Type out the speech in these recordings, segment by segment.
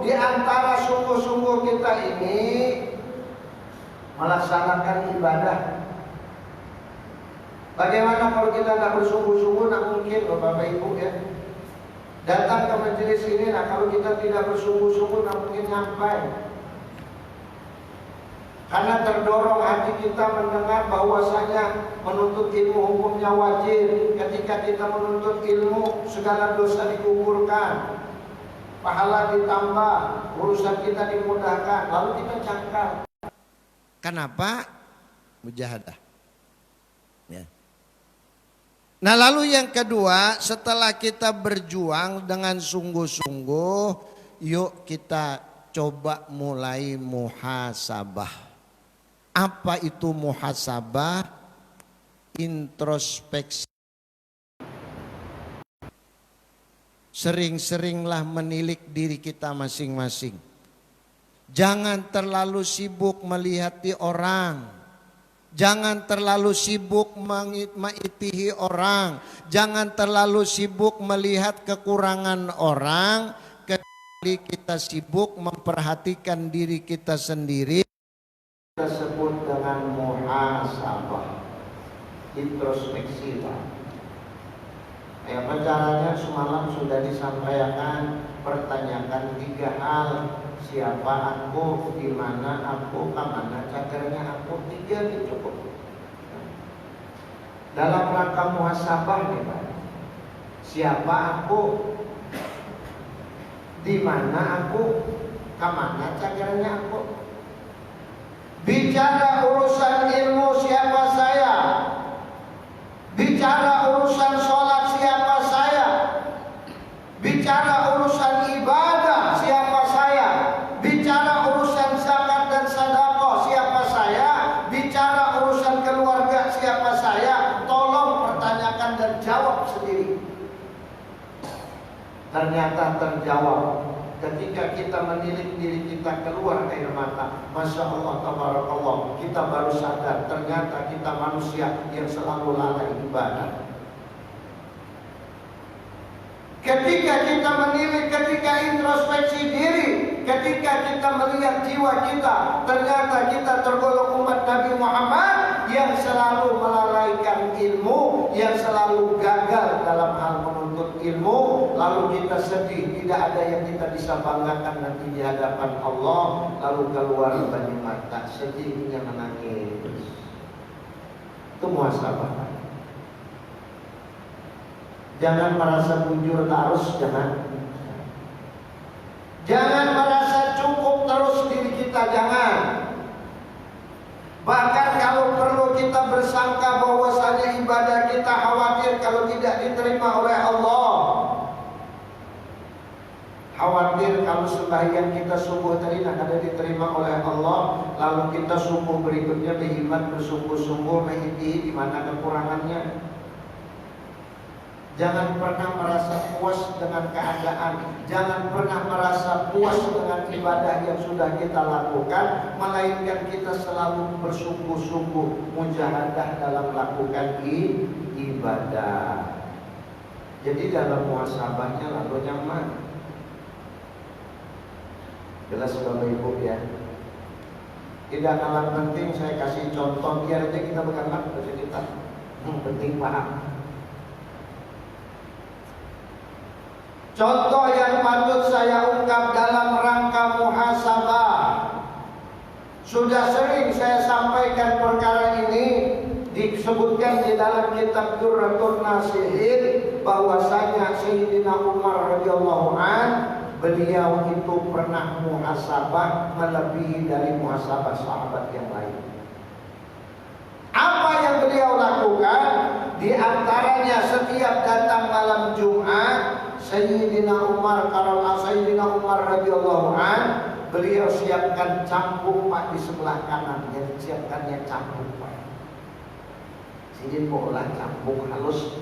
di antara sungguh-sungguh kita ini melaksanakan ibadah. Bagaimana kalau kita nggak bersungguh-sungguh? Nggak mungkin loh Bapak Ibu ya. Datang ke majelis ini, nah kalau kita tidak bersungguh-sungguh nggak mungkin sampai. Karena terdorong hati kita mendengar bahwasanya menuntut ilmu hukumnya wajib. Ketika kita menuntut ilmu, segala dosa digugurkan, pahala ditambah, urusan kita dimudahkan. Lalu kita cangkal. Kenapa? Mujahadah. Ya. Nah lalu yang kedua, setelah kita berjuang dengan sungguh-sungguh, yuk kita coba mulai muhasabah. Apa itu muhasabah? Introspeksi. Sering-seringlah menilik diri kita masing-masing. Jangan terlalu sibuk melihati orang. Jangan terlalu sibuk mengitihi orang. Jangan terlalu sibuk melihat kekurangan orang. Kecuali kita sibuk memperhatikan diri kita sendiri. Kita sebut dengan muhasabah. Introspeksi. Caranya semalam sudah disampaikan. Pertanyakan 3 hal. Siapa aku, di mana aku, kemana cakarnya aku, 3 itu cukup. Dalam rangka muhasabah nih Pak. Siapa aku, di mana aku, kemana cakarnya aku. Bicara urusan ilmu siapa saya. Bicara urusan sholat siapa saya. Bicara urusan ibadah siapa saya. Bicara urusan zakat dan sedekah siapa saya. Bicara urusan keluarga siapa saya. Tolong pertanyakan dan jawab sendiri. Ternyata terjawab. Ketika kita menilik diri kita keluar air mata. Masya Allah, tabarakallah. Kita baru sadar ternyata kita manusia yang selalu lalai ibadah. Ketika kita menilik, ketika introspeksi diri, ketika kita melihat jiwa kita, ternyata kita tergolong umat Nabi Muhammad yang selalu melalaikan ilmu, yang selalu gagal dalam hal menuntut ilmu. Lalu kita sedih, tidak ada yang kita bisa banggakan nanti di hadapan Allah. Lalu keluar banyak mata, sedihnya menangis. Itu muhasabah. Jangan merasa bujur terus, jangan. Jangan merasa cukup terus diri kita, jangan. Bahkan kalau perlu kita bersangka bahwasanya ibadah kita khawatir kalau tidak diterima oleh Allah. Khawatir kalau sembahyang kita subuh tadi tidak ada diterima oleh Allah. Lalu kita subuh berikutnya berkhidmat bersungguh-sungguh mengikuti di mana kekurangannya. Jangan pernah merasa puas dengan keadaan. Jangan pernah merasa puas dengan ibadah yang sudah kita lakukan. Melainkan kita selalu bersungguh-sungguh mujahadah dalam melakukan ibadah. Jadi dalam muhasabahnya lalu nyaman. Jelas Bapak Ibu ya. Tidak kalah penting saya kasih contoh biar nanti kita berkembang kita. Penting paham. Contoh yang patut saya ungkap dalam rangka muhasabah. Sudah sering saya sampaikan perkara ini. Disebutkan di dalam kitab Durratun Nasihin bahwasanya Sayyidina Umar radhiyallahu an, beliau itu pernah muhasabah melebihi dari muhasabah sahabat yang lain. Apa yang beliau lakukan? Di antaranya setiap datang malam Jumat, Sayyidina Umar radhiyallahu an, beliau siapkan cambuk Pak di sebelah kanan. Jadi siapkannya cambuk Pak. Sini bola cambuk halus.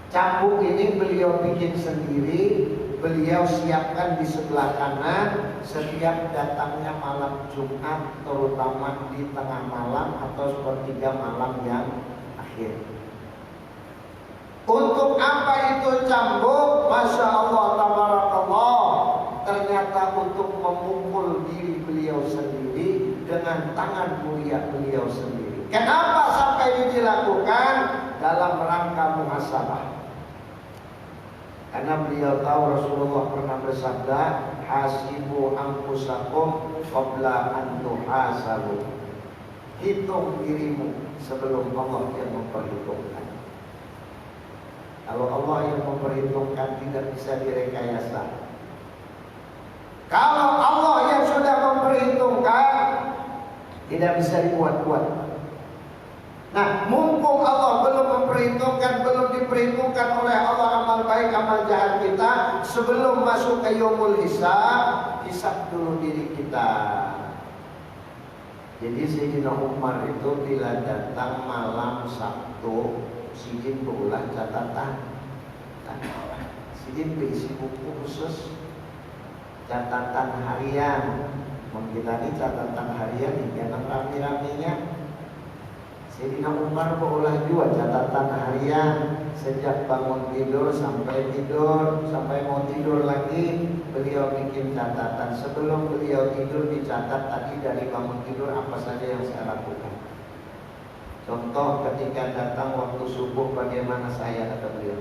Cambuk ini beliau bikin sendiri. Beliau siapkan di sebelah kanan setiap datangnya malam Jumat, terutama di tengah malam atau sepertiga malam yang akhir. Untuk apa itu cambuk? Masya Allah, tabarakallah. dengan tangan mulia beliau sendiri. Kenapa sampai ini dilakukan? Dalam rangka muhasabah. Karena beliau tahu Rasulullah pernah bersabda, hasibu anfusakum qabla an tuhasabu. Hitung dirimu sebelum Allah yang memperhitungkan. Kalau Allah yang memperhitungkan tidak bisa direkayasa. Kalau Allah yang sudah memperhitungkan tidak bisa dibuat-buat. Nah, mumpung Allah belum memperhitungkan, belum diperhitungkan oleh Allah amal baik, amal jahat kita, sebelum masuk ke yaumul hisab, hisab dulu diri kita. Jadi Sayyidina Umar itu bila datang malam Sabtu, Sidin berulah catatan. Sidin berisi buku khusus catatan harian. Kita ini catatan harian hingga rame-ramenya. Sayyidina Umar berulah juga catatan harian sejak bangun tidur sampai mau tidur lagi beliau bikin catatan. Sebelum beliau tidur dicatat tadi dari bangun tidur apa saja yang saya lakukan. Contoh ketika datang waktu subuh bagaimana saya, kata beliau.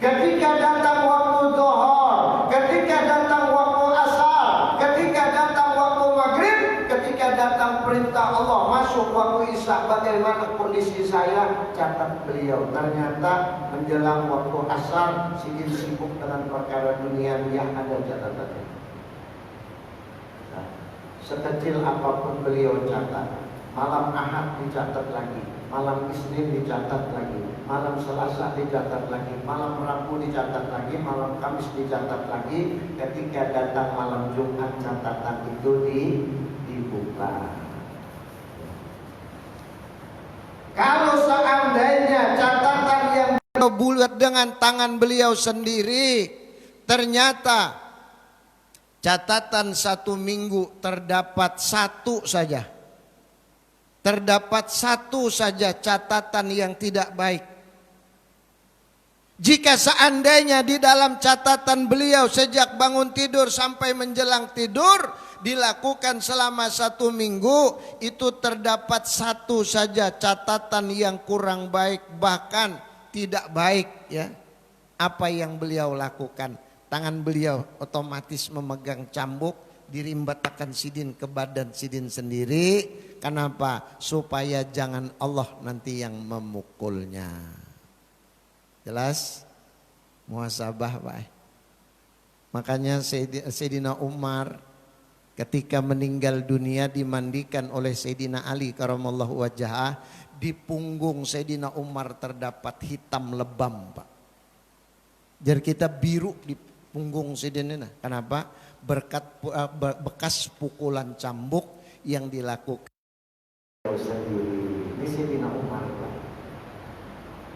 Ketika datang waktu zuhur, ketika datang waktu asar, ketika datang waktu maghrib, ketika datang perintah Allah masuk waktu isya, bagaimana kondisi saya, catat beliau. Ternyata menjelang waktu asar Sidin sibuk dengan perkara duniawiah, ada catatannya. Nah, sekecil apapun beliau catat. Malam Ahad dicatat lagi, malam Isnin dicatat lagi, malam Selasa dicatat lagi, malam Rabu dicatat lagi, malam Kamis dicatat lagi. Ketika datang malam Jumat catatan itu dibuka. Kalau seandainya catatan yang bulat dengan tangan beliau sendiri, ternyata catatan 1 minggu terdapat satu saja. Terdapat satu saja catatan yang tidak baik. Jika seandainya di dalam catatan beliau sejak bangun tidur sampai menjelang tidur dilakukan selama 1 minggu, itu terdapat satu saja catatan yang kurang baik, bahkan tidak baik, ya. Apa yang beliau lakukan? Tangan beliau otomatis memegang cambuk, dirimbatakan Sidin ke badan Sidin sendiri. Kenapa? Supaya jangan Allah nanti yang memukulnya. Jelas? Muhasabah, Pak. Makanya Sayyidina Umar ketika meninggal dunia dimandikan oleh Sayyidina Ali karamallahu wajhah. Di punggung Sayyidina Umar terdapat hitam lebam, Pak. Jadi kita biru di punggung Sayyidina. Kenapa? Berkat bekas pukulan cambuk yang dilakukan sendiri. Ini Sayyidina Umar, Pak.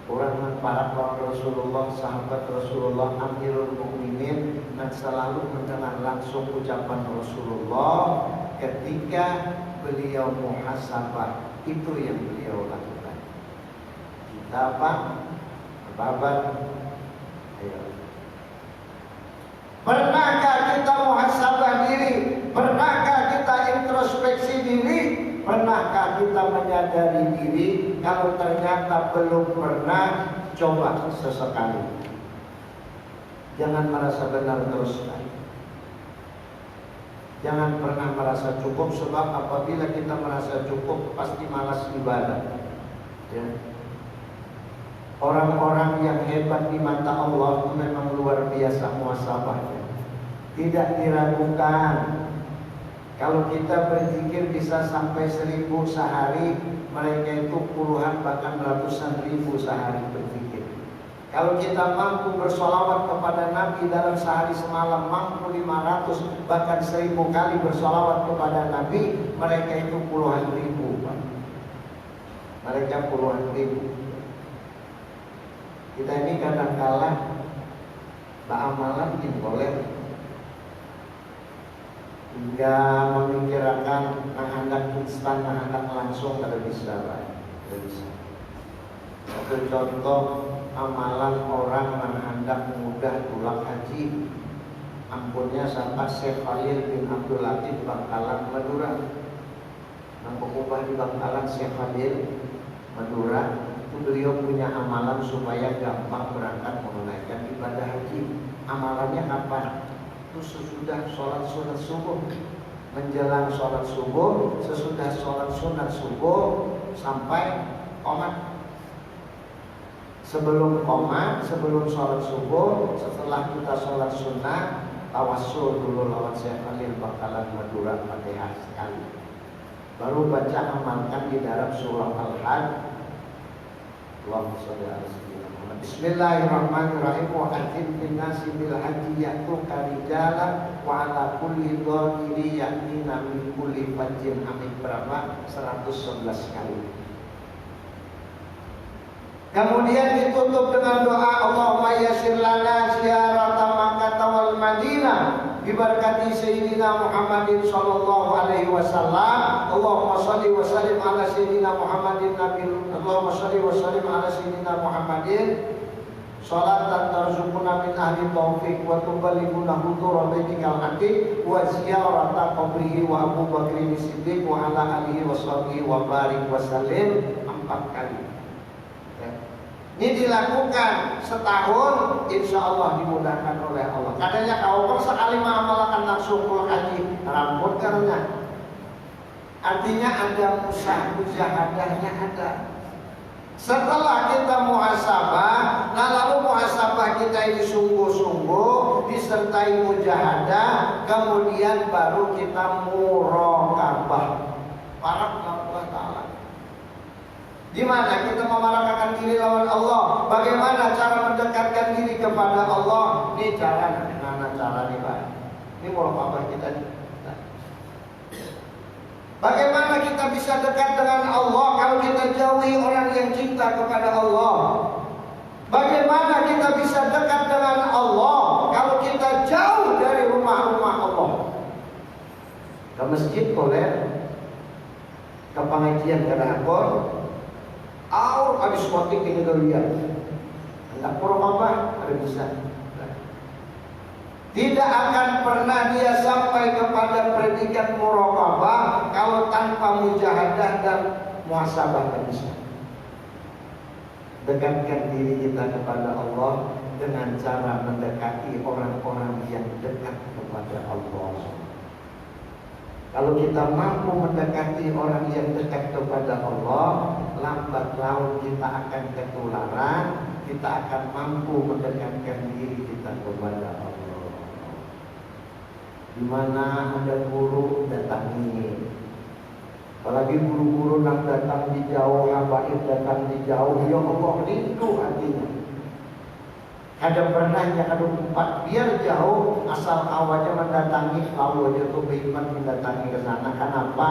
Orang para Rasulullah, sahabat Rasulullah, Amirul Mukminin, dan selalu mendengar langsung ucapan Rasulullah ketika beliau muhasabah. Itu yang beliau lakukan. Kita apa? Babat. Ayo. Pernahkah kita muhasabah diri? Pernahkah kita introspeksi diri? Pernahkah kita menyadari diri? Kalau ternyata belum pernah, coba sesekali. Jangan merasa benar terus. Jangan pernah merasa cukup, sebab apabila kita merasa cukup pasti malas ibadah, ya. Orang-orang yang hebat di mata Allah itu memang luar biasa muhasabahnya. Tidak diragukan. Kalau kita berzikir bisa sampai 1000 sehari, mereka itu puluhan bahkan ratusan ribu sehari berzikir. Kalau kita mampu bersolawat kepada Nabi dalam sehari semalam, mampu 500 bahkan 1000 kali bersolawat kepada Nabi, mereka itu puluhan ribu, Pak. Mereka puluhan ribu. Kita ini kadang-kala amalan boleh hingga memikirkan hendak instan, hendak langsung, tidak bisa, Pak. Tidak bisa. Satu contoh amalan orang yang hendak mudah pulang haji. ampunnya sahabat Syekh Khalil bin Abdul Latif Bangkalan Madura. Nang pengubah di Bangkalan Syekh Khalil Madura itu beliau punya amalan supaya gampang berangkat menunaikan ibadah haji. Amalannya kapan? Itu sesudah sholat sunat subuh, menjelang sholat subuh, sesudah sholat sunat subuh sampai qomat. Sebelum qomat, sebelum sholat subuh, setelah kita sholat sunat, tawassul dulu lawan Syekh Khalil Bangkalan Madura Fatihah sekali. Baru baca amalkan di dalam surah Al-Hajj. Allahumma sholli ala sayyidina Muhammad. Bismillahirrahmanirrahim. Wa adzin bin nasi bil haji ya'tuka rijalan wa ala kulli dhamiri ya'tina min kulli fajjin amik. Berapa? 111 kali. Kemudian ditutup dengan doa Allahumma yassir lana ziyarata Makkah wal Madinah bibarakati sayyidina Muhammadin sallallahu alaihi wasallam. Allahumma shalli wa sallim ala sayyidina Muhammadin nabiyil. Allahumma shalli wa sallim ala sayyidina Muhammadin salatan tarzuquna min ahli taufiq wa tuballighuna hudura baitikal atiq wa ziyarata qabrihi wa Abu Bakrin Siddiq wa ala alihi wa sahbihi wa barik wa sallim 4 kali. Ini dilakukan setahun, insya Allah dimudahkan oleh Allah. Katanya kalau sekali mengamalkan langsung pulang haji, rambut karena artinya ada mujahadahnya ada. Setelah kita muhasabah, nah lalu muhasabah kita ini sungguh-sungguh disertai mujahadah, kemudian baru kita muraqabah. Para Allah Ta'ala. Di mana kita memarakakan diri lawan Allah? Bagaimana cara mendekatkan diri kepada Allah? Ini cara, cara nih Pak. Ini muraqabah kita. Bagaimana kita bisa dekat dengan Allah kalau kita jauhi orang yang cinta kepada Allah? Bagaimana kita bisa dekat dengan Allah kalau kita jauh dari rumah-rumah Allah? Ke masjid boleh, ke pengajian ke dapur, habis shoting di negara enggak muraqabah ada bisa. Tidak akan pernah dia sampai kepada predikat muraqabah kalau tanpa mujahadah dan muhasabah bisa. Dekatkan diri kita kepada Allah dengan cara mendekati orang-orang yang dekat kepada Allah. Kalau kita mampu mendekati orang yang dekat kepada Allah, lambat laun kita akan ketularan, kita akan mampu mendekatkan diri kita kepada Allah. Di mana ada guru datangi, apalagi guru-guru yang datang di jauh, habaib datang di jauh, ya Allah rindu hatinya. Ada pernahnya ada 4 biar jauh asal awalnya mendatangi lalu aja tuh beriman mendatangi ke sana. Kenapa?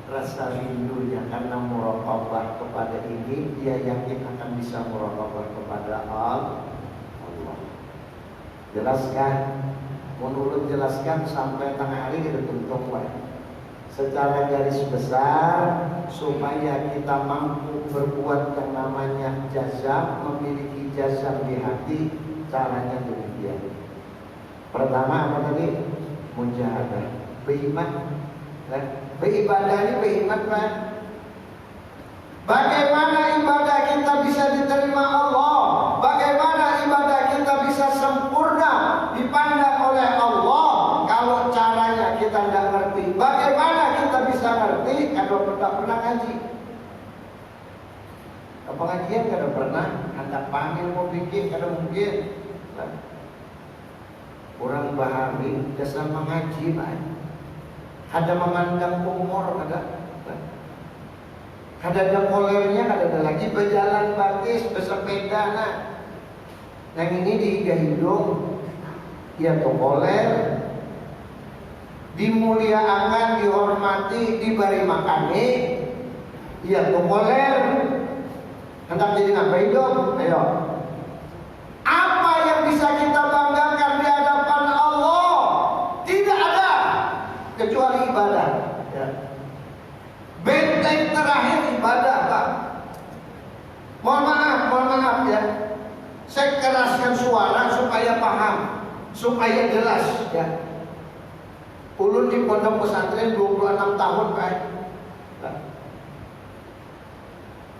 Rasa rindunya karena muraqabah kepada ini dia yakin akan bisa muraqabah kepada Allah. Jelaskan, menurut jelaskan sampai tengah hari kita tutup secara garis besar supaya kita mampu berbuat yang namanya jazam, memiliki jazam di hati. Caranya demikian. Pertama apa tadi? Mujahadah, beriman. Beribadah ini beriman Pak. Bagaimana ibadah kita bisa diterima Allah? Bagaimana ibadah kita bisa sempurna dipandang oleh Allah kalau caranya kita tidak ngerti? Bagaimana kita bisa ngerti kalau tidak pernah ngaji? Ke pengajian kada pernah, hendak panggil mau bikin kada mungkin. Orang pahami dasar mengaji Pak. Ada memandang umur ada. Ada kolernya, ada lagi berjalan batis, bersepeda nah. Yang ini diiga hidung, ya tuh koler, dimuliakan, dihormati, diberi makani, ya tuh koler. Hendak jadi apa hidup? Ayo. Apa yang bisa kita banggakan di hadapan Allah? Tidak ada kecuali ibadah. Ya. Benteng terakhir ibadah Pak. Mohon maaf ya. Saya keraskan suara supaya paham. supaya jelas ya. Ulun di pondok pesantren 26 tahun Pak.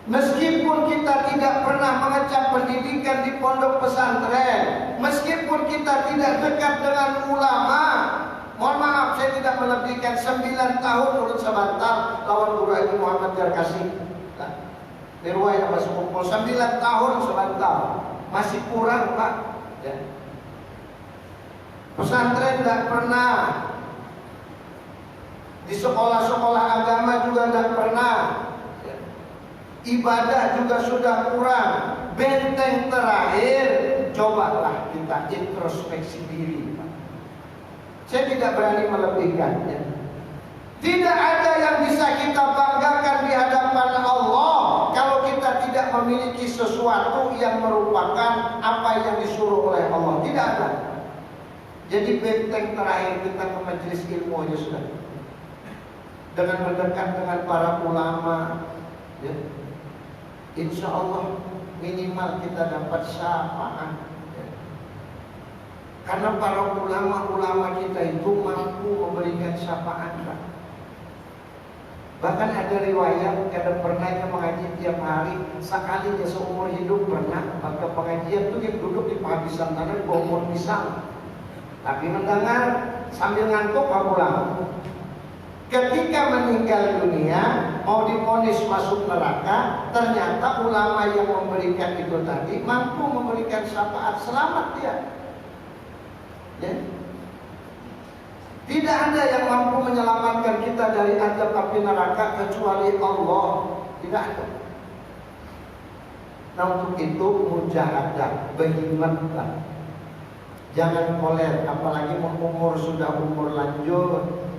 Meskipun kita tidak pernah mengecap pendidikan di pondok pesantren, meskipun kita tidak dekat dengan ulama, mohon maaf saya tidak melebihkan 9 tahun urut sebentar lawan Guru Haji Muhammad Jarkasi. Nirwai yang masuk kumpul 9 tahun sebentar, masih kurang Pak. Ya. Pesantren tidak pernah, di sekolah-sekolah agama juga tidak pernah, ibadah juga sudah kurang. Benteng terakhir, cobalah kita introspeksi diri Pak. Saya tidak berani melebihkannya. Tidak ada yang bisa kita banggakan di hadapan Allah kalau kita tidak memiliki sesuatu yang merupakan apa yang disuruh oleh Allah. Tidak ada. Jadi benteng terakhir kita ke majelis ilmu aja sudah. Dengan mendekat dengan para ulama, ya, insya Allah minimal kita dapat syafaat. Ya. Karena para ulama-ulama kita itu mampu memberikan syafaat. Bahkan ada riwayat ada pernah yang mengaji tiap hari sekali dia seumur hidup pernah maka pengajian itu dia duduk di penghabisan tanah di bawah pohon pisang. Tapi mendengar sambil ngantuk pulang. Ketika meninggal dunia mau divonis masuk neraka, ternyata ulama yang memberikan itu tadi mampu memberikan syafaat, selamat dia. Ya. Tidak ada yang mampu menyelamatkan kita dari azab api neraka kecuali Allah. Tidak ada. Nah untuk itu mujahadah, berhimmatlah. Jangan koler, apalagi umur sudah umur lanjut.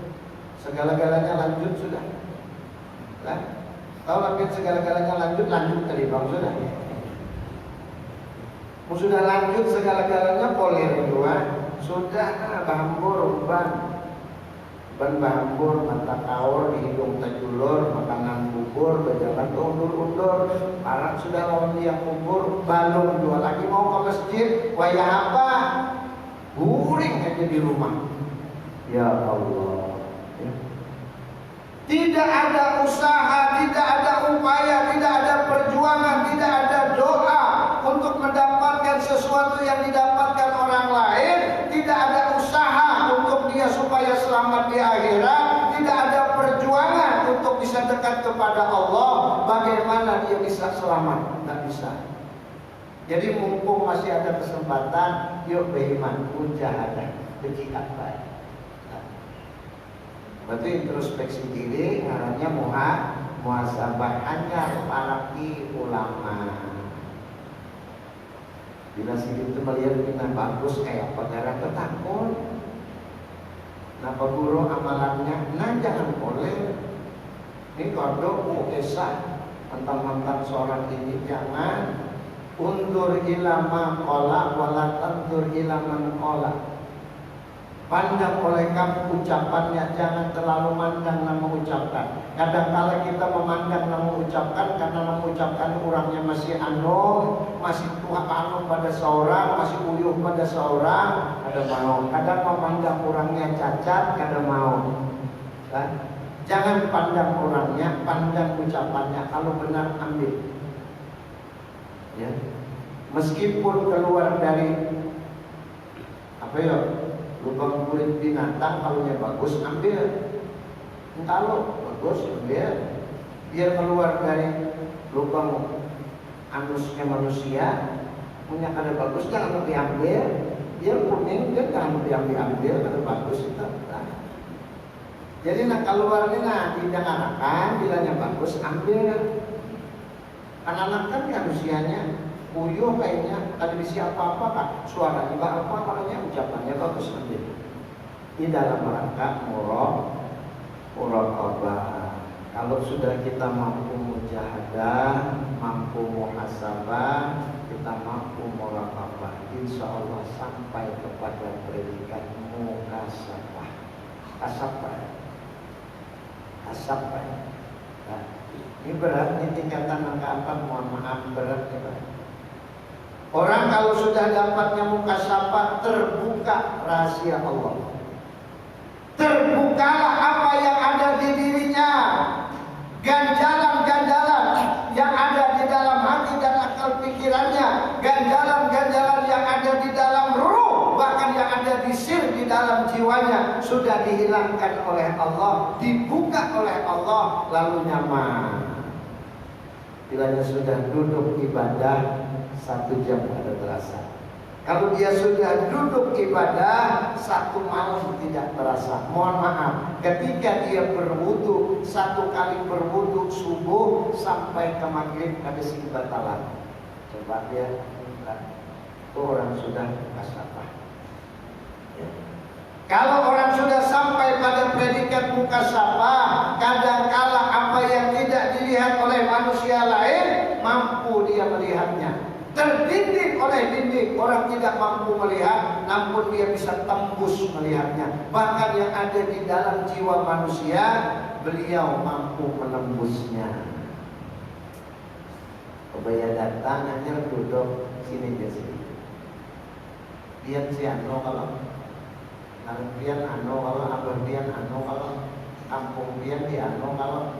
Segala-galanya lanjut sudah. Nah, tahu lagi segala-galanya lanjut tadi bang sudah. Sudah lanjut segala-galanya koler dua. Sudah bahambur ban bahambur mata kaur di hidung tajulur makanan bubur berjalan undur-undur parah sudah lawan dia kubur balung dua lagi mau ke masjid wayah apa guring aja di rumah. Ya Allah ya. Tidak ada usaha, tidak ada upaya, tidak ada perjuangan, tidak ada doa untuk mendapatkan sesuatu yang didapatkan orang lain. Tidak ada usaha untuk dia supaya selamat di akhirat. Tidak ada perjuangan untuk bisa dekat kepada Allah. Bagaimana dia bisa selamat? Tidak bisa. Jadi mumpung masih ada kesempatan, yuk beriman, mujahadah, berjihad baik. Berarti introspeksi diri, ngarannya muhasabah hanya para ulama. Bila si itu melihat kita bagus kayak negara ketakut. Napa guru amalannya? Nah jangan boleh. Ini kodok mukesah mentang-mentang seorang ini jangan. Undur ilama kola wala tandur ilaman kola. Pandang oleh kamu ucapannya, jangan terlalu mandang nama ucapkan. Kadang-kala kita memandang nama ucapkan karena nama ucapkan orangnya masih anom, masih tua anu pada seorang, masih uyuh pada seorang, ada mau. Kadang memandang orangnya cacat, kadang mau. Kan? Jangan pandang orangnya, pandang ucapannya. Kalau benar ambil. Ya. Meskipun keluar dari apa ya? Lubang kulit binatang, kalunya bagus ambil. Kalau bagus ambil. Biar keluar dari lubang anusnya manusia, punya kada bagus jangan diambil. Dia kuning dia jangan diambil kada bagus itu. Nah. Jadi nak keluarnya nah tidak anakan, bilanya bagus ambil. Anak-anak kan manusianya uyuh kayaknya, ada bisi apa-apa kan, suara tiba apa makanya ucapannya bagus ambil. Di dalam rangka muraqabah. Kalau sudah kita mampu mujahadah, mampu muhasabah, kita mampu muraqabah, insya Allah sampai kepada predikat muhasabah. Asabah. Nah, ini berat, ini tingkatan angka 4, mohon maaf berat ya Pak. Orang kalau sudah dapatnya mukasyafah, terbuka rahasia Allah. Terbukalah apa yang ada di dirinya, ganjalan-ganjalan yang ada di dalam hati dan akal pikirannya, ganjalan-ganjalan yang ada di dalam ruh, bahkan yang ada di sir di dalam jiwanya, sudah dihilangkan oleh Allah, dibuka oleh Allah, lalu nyaman. Bilanya sudah duduk ibadah 1 jam ada terasa. Kalau dia sudah duduk ibadah 1 malam tidak terasa. Mohon maaf, ketika dia berwudu, 1 kali berwudu subuh sampai ke maghrib ada sing batalan. Coba dia, itu orang sudah mukasyafah. Ya. Kalau orang sudah sampai pada predikat mukasyafah, kadangkala apa yang tidak dilihat oleh manusia lain mampu dia melihatnya. Terdidik oleh dinding, orang tidak mampu melihat, namun dia bisa tembus melihatnya. Bahkan yang ada di dalam jiwa manusia, beliau mampu menembusnya. Kebaya datang hanya duduk sini aja sini. Biar si anu kalau, biar anu kalau, abah biar anu kalau, kampung biar di anu kalau,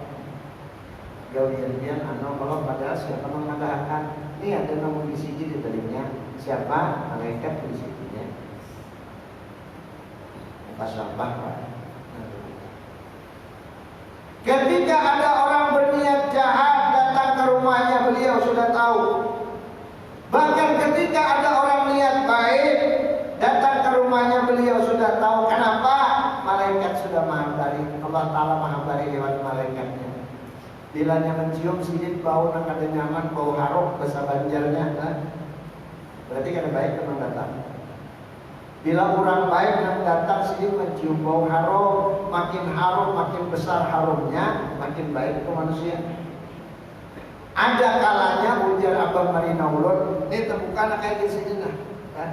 gawian biar anu kalau, padahal siapa mengadakan. Ini ada nama di sini di telinga. Siapa? Malaikat di sininya. Mukasyafah, Pak. Ketika ada orang berniat jahat datang ke rumahnya, beliau sudah tahu. Bahkan ketika ada orang niat baik datang ke rumahnya, beliau sudah tahu. Kenapa? Malaikat sudah menghabari. Allah Ta'ala menghabari lewat malaikatnya. Bilanya mencium sini bau nak ada nyaman, bau harum bahasa Banjarnya, kan? Berarti kan baik teman datang. Bila orang baik yang datang sini mencium bau harum, makin besar harumnya, makin baik itu manusia. Ada kalanya ujar Abang Marina Ulun, ini temukan kayak di sini nah, kan?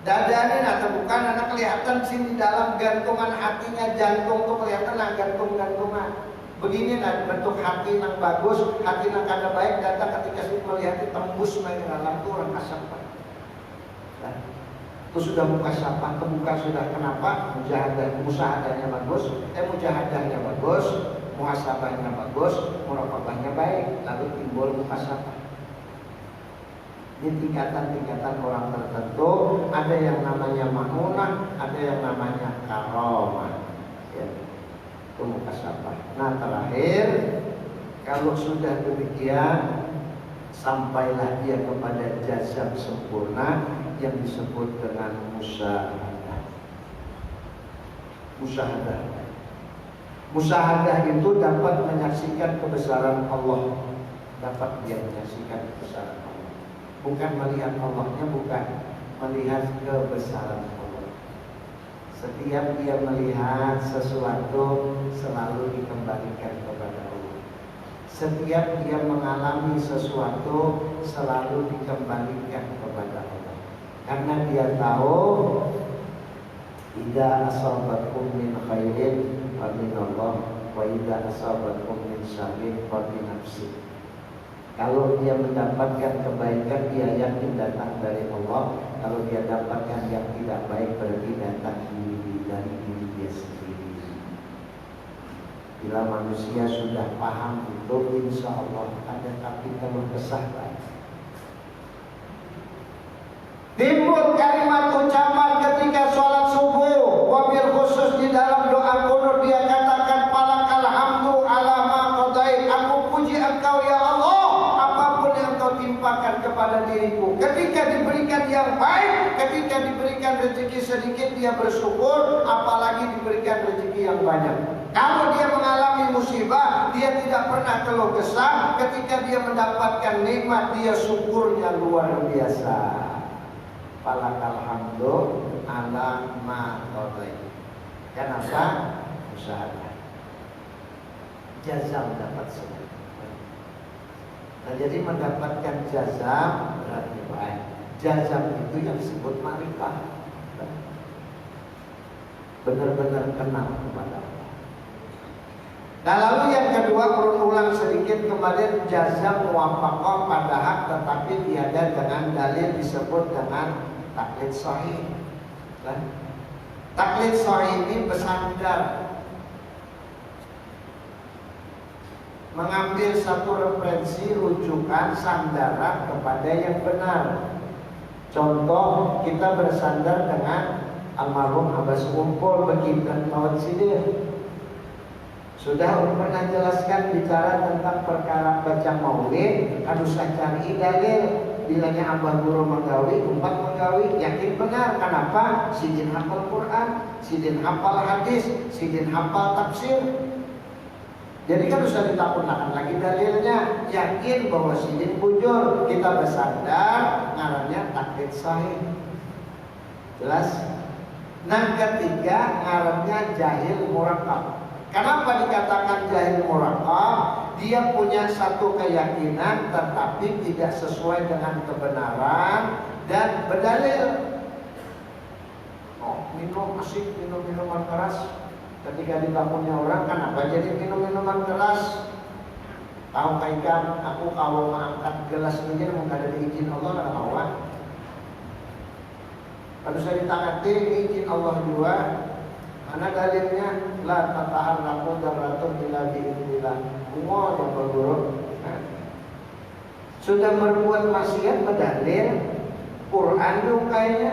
Dada ini nah temukan anak kelihatan sini dalam gantungan hatinya, jantung tuh kelihatan nah gantung-gantungan. Begini nah bentuk hati yang bagus, hati yang kada baik datang ketika sih melihat tembus main dalam tuh orang mukasyafah. Nah, itu sudah mukasyafah, kebuka sudah. Kenapa? Musahadahnya bagus, mujahadahnya bagus, muhasabahnya bagus, muraqabahnya baik, lalu timbul mukasyafah. Ini tingkatan-tingkatan orang tertentu, ada yang namanya ma'unah, ada yang namanya karomah. Ya. Mukasyafah. Nah terakhir, kalau sudah demikian, sampailah dia kepada jazab sempurna yang disebut dengan musyahadah. Musyahadah itu dapat menyaksikan kebesaran Allah, dapat dia menyaksikan kebesaran Allah. Bukan melihat Allahnya, bukan melihat kebesaran Allah. Setiap dia melihat sesuatu selalu dikembalikan kepada Allah. Setiap dia mengalami sesuatu selalu dikembalikan kepada Allah. Karena dia tahu idza asabatkum min khairin fa min Allah wa idza asabatkum min syarrin fa min nafsi. Kalau dia mendapatkan kebaikan, dia yakin datang dari Allah. Kalau dia dapatkan yang tidak baik, berarti datang dari diri dia sendiri. Bila manusia sudah paham itu, insya Allah ada tapi kalau kesah baik. Timbul kalimat ucapan ketika sholat subuh, wabil khusus di dalam doa qunut dia katakan falakal hamdu ala ma qadait. Aku puji engkau ya Allah, apapun yang engkau timpakan kepada diriku. Ketika diberikan yang baik, ketika diberikan rezeki sedikit dia bersyukur, apalagi diberikan rezeki yang banyak. Kalau dia mengalami musibah, dia tidak pernah keluh kesah. Ketika dia mendapatkan nikmat, dia syukurnya luar biasa. Falakal hamdu ala ma qadait. Kenapa? Musyahadah. Jazam dapat semua. Nah, jadi mendapatkan jazam berarti baik. Jazam itu yang disebut ma'rifah. Benar-benar kenal kepada Allah. Nah lalu yang kedua, ulang sedikit kemarin, jazam muwafaqah pada hak tetapi tiada dengan dalil disebut dengan taklid sahih. Taklid sahih ini bersandar, mengambil satu referensi rujukan sandaran kepada yang benar. Contoh, kita bersandar dengan almarhum Abbas Kumpul begitu Mawad Sidir. Sudah pernah jelaskan bicara tentang perkara baca maulid, harus cari dalil. Bilanya Abah Guru menggawi, umat menggawi, yakin benar. Kenapa? Sidin hafal Quran, sidin hafal hadis, sidin hafal tafsir. Jadi kan usah ditakunakan lagi dalilnya, yakin bahwa sidin bujur. Kita bersandar, ngarannya taklid sahih. Jelas? Nah ketiga, ngarannya jahil murakab. Kenapa dikatakan jahil murakab? Dia punya satu keyakinan tetapi tidak sesuai dengan kebenaran dan berdalil. Oh, minum asik, minum minuman keras. Ketika di kampungnya orang, kenapa jadi minum minuman keras? Tahu kaitan, aku kalau mengangkat gelas ini mau ada izin Allah nggak mau. Kalau saya ditangati izin Allah juga. Mana dalilnya? La tataharraku darratun illa bi'idznillah. Semua yang berguru sudah berbuat maksiat berdalil Quran itu kayaknya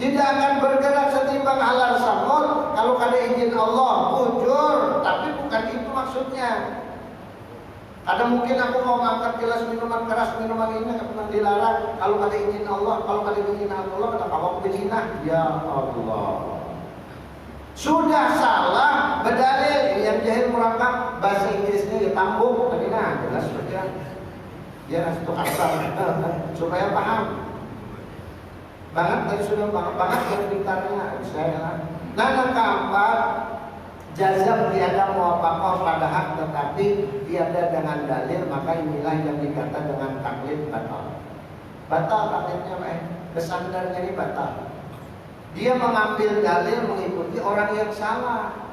tidak akan bergerak setimbang halal samud kalau ada izin Allah, bujur. Tapi bukan itu maksudnya. Ada mungkin aku mau ngangkat gelas minuman keras, minuman ini pernah dilarang. Kalau ada izin Allah, kalau ada izin Allah, kata kamu berzina. Ya Allah. Sudah salah berdalil. Yang jahil murakab bahasa Inggrisnya ditambung tadi, nah jelas saja ya satu asal supaya paham banget. Tadi sudah banget yang pintarnya saya. Nah yang keempat, jazam tiada muwafaqah pada hak tetapi tiada dengan dalil, maka inilah yang dikata dengan taklid batal. Batal taklidnya besandarnya ini batal. Dia mengambil dalil mengikuti orang yang salah,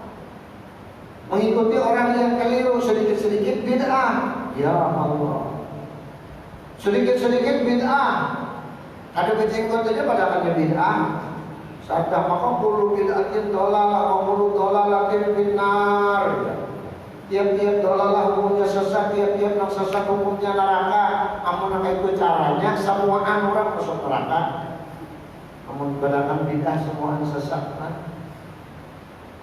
mengikuti orang yang keliru, sedikit-sedikit bid'ah. Ya Allah, sedikit-sedikit bid'ah. Ada berjenggot aja pada akan bid'ah. Sadaq maka puluh bid'atin dolalah, puluh dolalatin binar. Tiap-tiap dolalah hukumnya sesat, tiap-tiap yang sesat hukumnya neraka. Amun itu caranya, semuaan orang masuk neraka. Namun bedakan bid'ah semua sesat.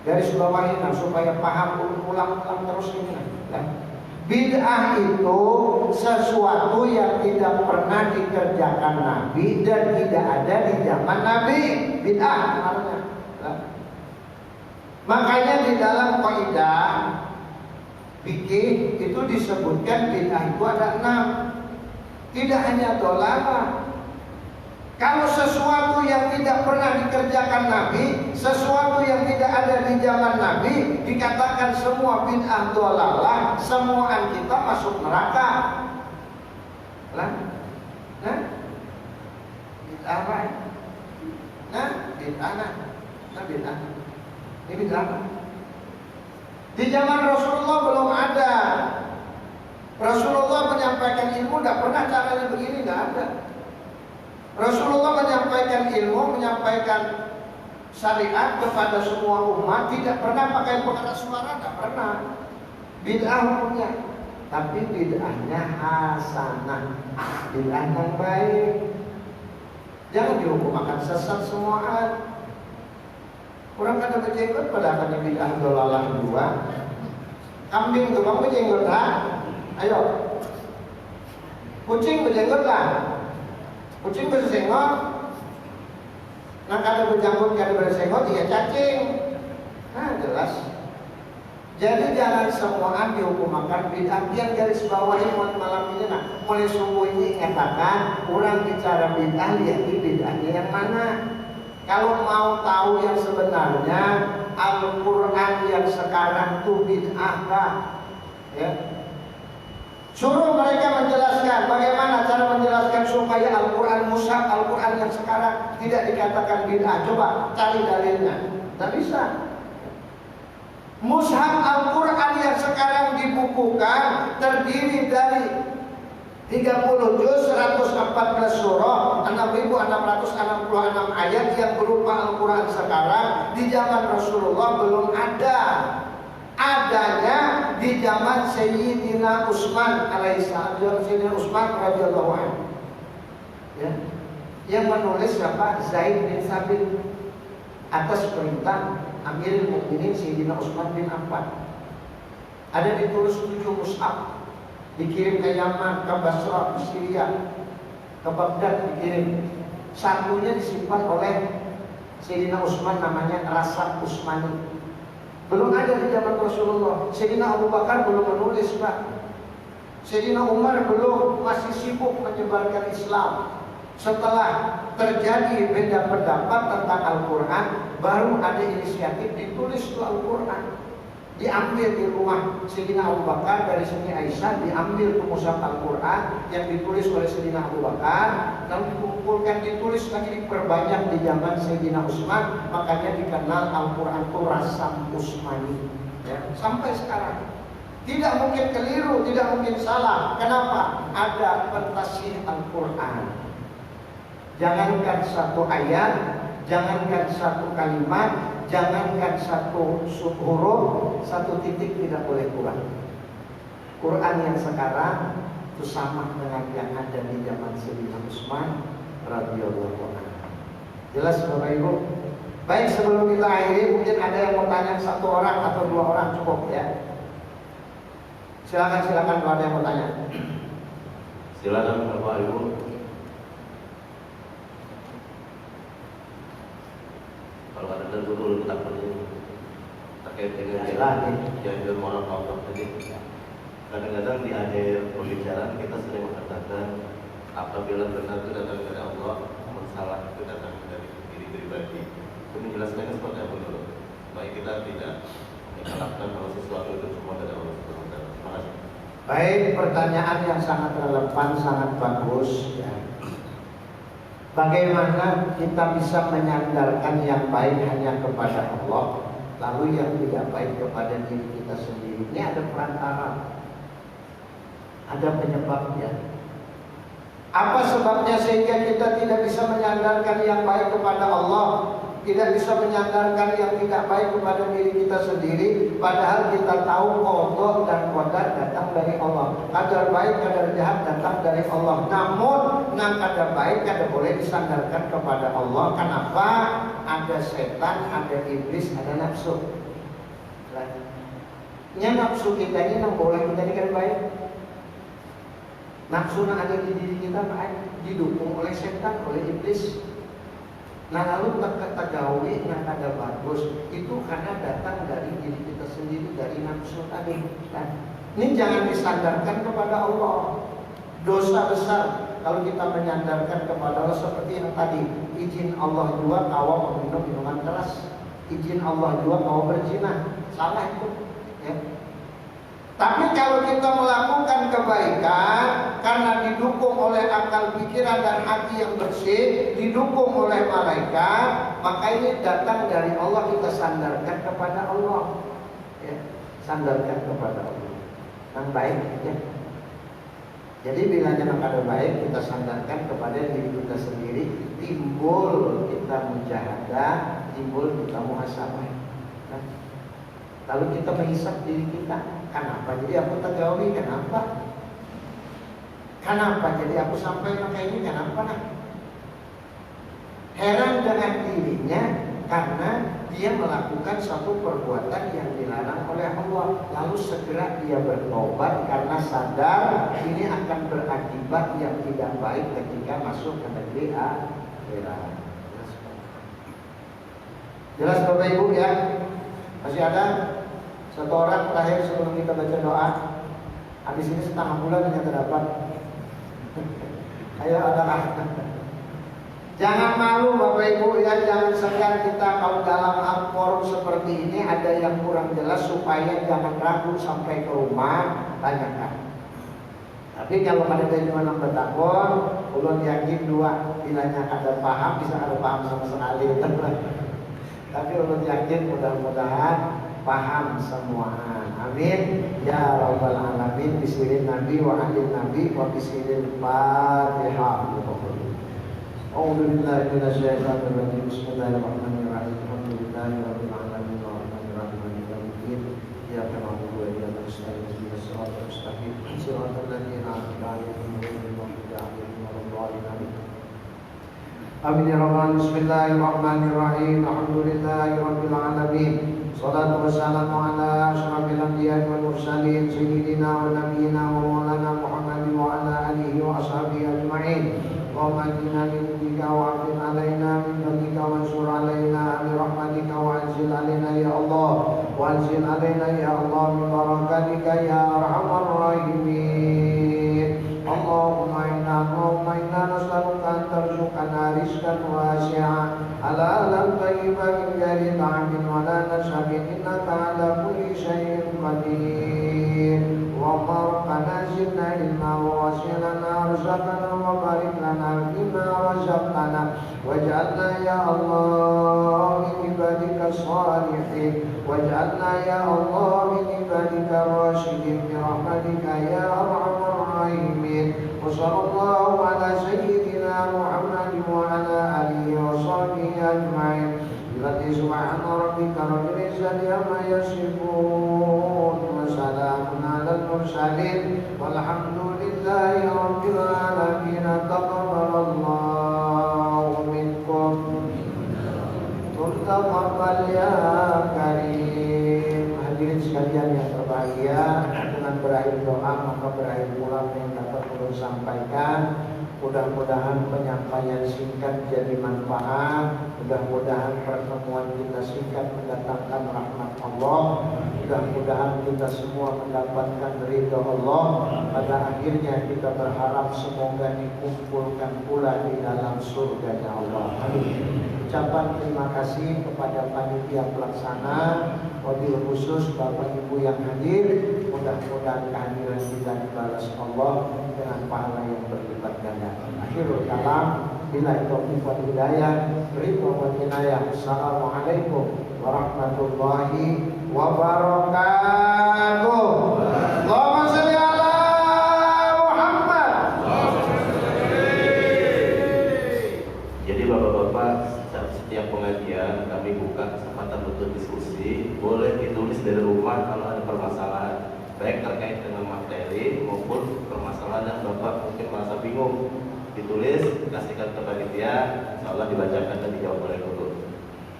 Garis bawahi supaya paham, ulang-ulang terus ini. Bid'ah itu sesuatu yang tidak pernah dikerjakan Nabi dan tidak ada di zaman Nabi. Bid'ah namanya. Makanya di dalam kaidah fikih itu disebutkan bid'ah itu ada 6. Tidak hanya dolalah. Kalau sesuatu yang tidak pernah dikerjakan Nabi, sesuatu yang tidak ada di zaman Nabi, dikatakan semua bid'ah dolalah, semuaan kita masuk neraka. Nah, bid'ah apa? Bid'ah. Ini bid'ah. Di zaman Rasulullah belum ada. Rasulullah menyampaikan ilmu, tidak pernah caranya begini, tidak ada. Rasulullah menyampaikan ilmu, menyampaikan syariat kepada semua umat, tidak pernah pakai pengeras suara, tidak pernah. Bid'ah hukumnya, tapi bid'ahnya hasanah, bid'ah yang baik. Jangan dihukum akan sesat semuaan. Orang kada berjenggot pada akan bid'ah dolalah dua. Kambing tuh kamu berjenggot lah, ayo. Kucing berjenggot lah. Kucing bersengot, nah kada berjanggut, kada bersengot, ya cacing. Nah jelas. Jadi jangan semuaan dihukumakan bid'ah. Biar garis bawahi malam ini, nah mulai subuh ini katakan orang bicara bid'ah, lihat bid'ahnya yang mana. Kalau mau tahu yang sebenarnya, Al-Quran yang sekarang itu bid'ah kah? Ya. Suruh mereka menjelaskan bagaimana cara menjelaskan supaya Al-Quran mushaf, Al-Quran yang sekarang tidak dikatakan bid'ah. Coba cari dalilnya. Tidak bisa. Mushaf Al-Quran yang sekarang dibukukan terdiri dari 30 juz, 114 surah, 6.666 ayat yang berupa Al-Quran sekarang. Di zaman Rasulullah belum ada. Adanya di zaman Sayyidina Utsman alaihissalam, Sayyidina Utsman radhiyallahu anhu. Ya. Yang menulis siapa? Zaid bin Sabit atas perintah Amirul Mukminin Sayyidina Utsman bin Affan. Ada ditulis 7 mushaf, dikirim ke Yaman, ke Basra, ke Syria, ke Baghdad dikirim. Satunya disimpan oleh Sayyidina Utsman, namanya Rasad Utsmani. Belum ada di zaman Rasulullah. Sayyidina Abu Bakar belum menulis, Pak. Sayyidina Umar belum, masih sibuk menyebarkan Islam. Setelah terjadi beda pendapat tentang Al-Quran, baru ada inisiatif ditulis Al-Quran. Diambil di rumah Sayyidina Abu Bakar dari Siti Aisyah, diambil ke mushaf Al-Quran yang ditulis oleh Sayyidina Abu Bakar, lalu dikumpulkan, ditulis lagi, diperbanyak di zaman Sayyidina Utsman. Makanya dikenal Al-Quran itu Rasam Utsmani, ya, sampai sekarang. Tidak mungkin keliru, tidak mungkin salah. Kenapa? Ada pentasih Al-Quran. Jangankan satu ayat, jangankan satu kalimat, jangankan satu huruf, satu titik tidak boleh kurang. Quran yang sekarang itu sama dengan yang ada di zaman Sayyidina Utsman radhiyallahu anhu. Jelas Bapak Ibu? Baik, sebelum kita akhiri, mungkin ada yang mau tanya, satu orang atau 2 orang cukup ya. Silakan kalau ada yang mau tanya. Silakan Bapak Ibu. Kalau ada dan betul tak perlu terkait dengan yang bermoral Allah tadi. Kadang-kadang di akhir pembicaraan kita sering mengatakan apabila benar itu datang dari Allah, namun salah itu datang dari diri pribadi. Itu menjelaskannya seperti apa dulu? Baik, kita tidak mengatakan bahwa sesuatu itu semua dari Allah SWT. Terima kasih. Baik, pertanyaan yang sangat relevan, sangat bagus ya. Bagaimana kita bisa menyandarkan yang baik hanya kepada Allah, lalu yang tidak baik kepada diri kita sendiri? Ini ada perantara, ada penyebabnya. Apa sebabnya sehingga kita tidak bisa menyandarkan yang baik kepada Allah, tidak bisa menyandarkan yang tidak baik kepada diri kita sendiri, padahal kita tahu qada dan qadar datang dari Allah. Kadar baik, kadar jahat datang dari Allah. Namun, kadar baik kadar boleh disandarkan kepada Allah. Kenapa? Ada setan, ada iblis, ada nafsu. Nafsu kita ini yang boleh menjadikan baik. Nafsu yang ada di diri kita baik, didukung oleh setan, oleh iblis. Nah, lalu tergawi yang ada bagus itu karena datang dari diri kita sendiri, dari nafsu tadi. Nah, ini jangan disandarkan kepada Allah. Dosa besar kalau kita menyandarkan kepada Allah seperti yang tadi. Izin Allah juga kau meminum minuman keras, izin Allah juga kau berzina. Salah itu ya. Tapi kalau kita melakukan kebaikan karena didukung oleh akal pikiran dan hati yang bersih, didukung oleh malaikat, maka ini datang dari Allah, kita sandarkan kepada Allah ya. Sandarkan kepada Allah yang baik ya. Jadi bila yang ada baik, kita sandarkan kepada diri kita sendiri. Timbul kita mujahadah, timbul kita muhasabah. Nah, lalu kita menghisap diri kita. Kenapa jadi aku tergawi? Kenapa? Kenapa jadi aku sampai pakai ini? Kenapa? Nah, heran dengan dirinya karena dia melakukan satu perbuatan yang dilarang oleh Allah. Lalu segera dia bertobat karena sadar ini akan berakibat yang tidak baik ketika masuk ke negeri akhirat. Jelas Bapak Ibu ya? Masih ada? Satu orang terakhir sebelum kita baca doa. Habis ini setengah bulan hanya terdapat. Ayo ada. Jangan malu Bapak Ibu ya, jangan segan kita kalau dalam forum seperti ini ada yang kurang jelas, supaya jangan ragu sampai ke rumah, tanyakan. Tapi kalau ada tujuan yang bertakwa, ulun yakin dua, bilanya ada paham bisa ada paham sama sekali. Tapi ulun yakin mudah-mudahan paham semua. Amin ya rabbal alamin. Bismillahirrahmanirrahim. Nabi wa alin nabi wa bismillahirrahmanirrahim. A'udzu billahi minasyaitonir rajim. Bismillahirrahmanirrahim. Alhamdulillahirabbil alamin arrahmanirrahim maliki yaumiddin. Iyyaka na'budu wa iyyaka nasta'in. Ihdinas siratal mustaqim. Siratal ladzina an'amta 'alaihim ghairil maghdubi 'alaihim waladdallin. Amin ya rabbal. Bismillahirrahmanirrahim. Alhamdulillahirabbil alamin. Salatu wassalamu ala asyrafil anbiya'i wal mursalin sayyidina wa nabiyyina wa maulana Muhammadin wa ala alihi wa ashabihi ajma'in. Allahumma atina min fadlika wa afid alaina min fadlika wa ansur alaina bi rahmatika wa anzil alaina ya Allah wa anzil alaina ya Allah min barakatika ya arhamar rahimin. Allahumma inna nas'aluka an tarzuqana rizqan wasi'an halalan thayyiban min ghairi ta'min wa la nasabin innaka ala kulli syai'in qadir. Wa rabbana zidna ilma wa wasilana rizqana wa barik lana fima razaqtana waj'alna ya Allah min ibadika shalihin waj'alna ya Allah min ibadika rasyidin bi rahmatika ya arhamar rahimin. Wa sallallahu ala sayyidina Muhammad wa ala alihi wa sahbihi ajma'in. Subhana rabbika rabbil izzati amma yasifun wa salamun alal mursalin walhamdulillahi rabbil alamin. Taqabbalallahu minkum taqabbal ya karim. Hadirin sekalian yang berbahagia, dengan berakhir doa maka berakhir pula yang dapat ulun sampaikan. Mudah-mudahan penyampaian singkat jadi manfaat. Mudah-mudahan pertemuan kita singkat mendatangkan rahmat Allah. Mudah-mudahan kita semua mendapatkan ridha Allah. Pada akhirnya kita berharap semoga dikumpulkan pula di dalam surganya Allah. Amin. Ucapan terima kasih kepada panitia pelaksana, wabil khusus Bapak Ibu yang hadir. Mudah-mudahan kehadiran kita dibalas Allah dengan pahala yang berlipat ganda. Akhirul kalam, bila taufiq wal hidayah, ridho wal inayah. Assalamualaikum warahmatullahi wabarakatuh. Allahumma shalli ala Muhammad. Jadi bapak-bapak, setiap pengajian kami buka kesempatan untuk diskusi. Boleh ditulis dari rumah kalau ada permasalahan, baik terkait dengan materi maupun permasalahan yang bapak mungkin merasa bingung. Ditulis, kasihkan ke panitia, insya Allah dibacakan dan dijawab oleh guru.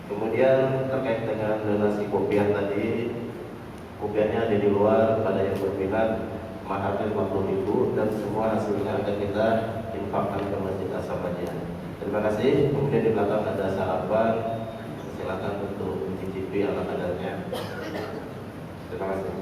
Kemudian terkait dengan donasi kopiah tadi, kopiahnya ada di luar, pada yang berminat maharnya 50.000 dan semua hasilnya akan kita infakkan ke Masjid As-Samadiyah. Terima kasih. Kemudian di belakang ada sarapan, silakan untuk mencicipi ala kadarnya. Terima kasih.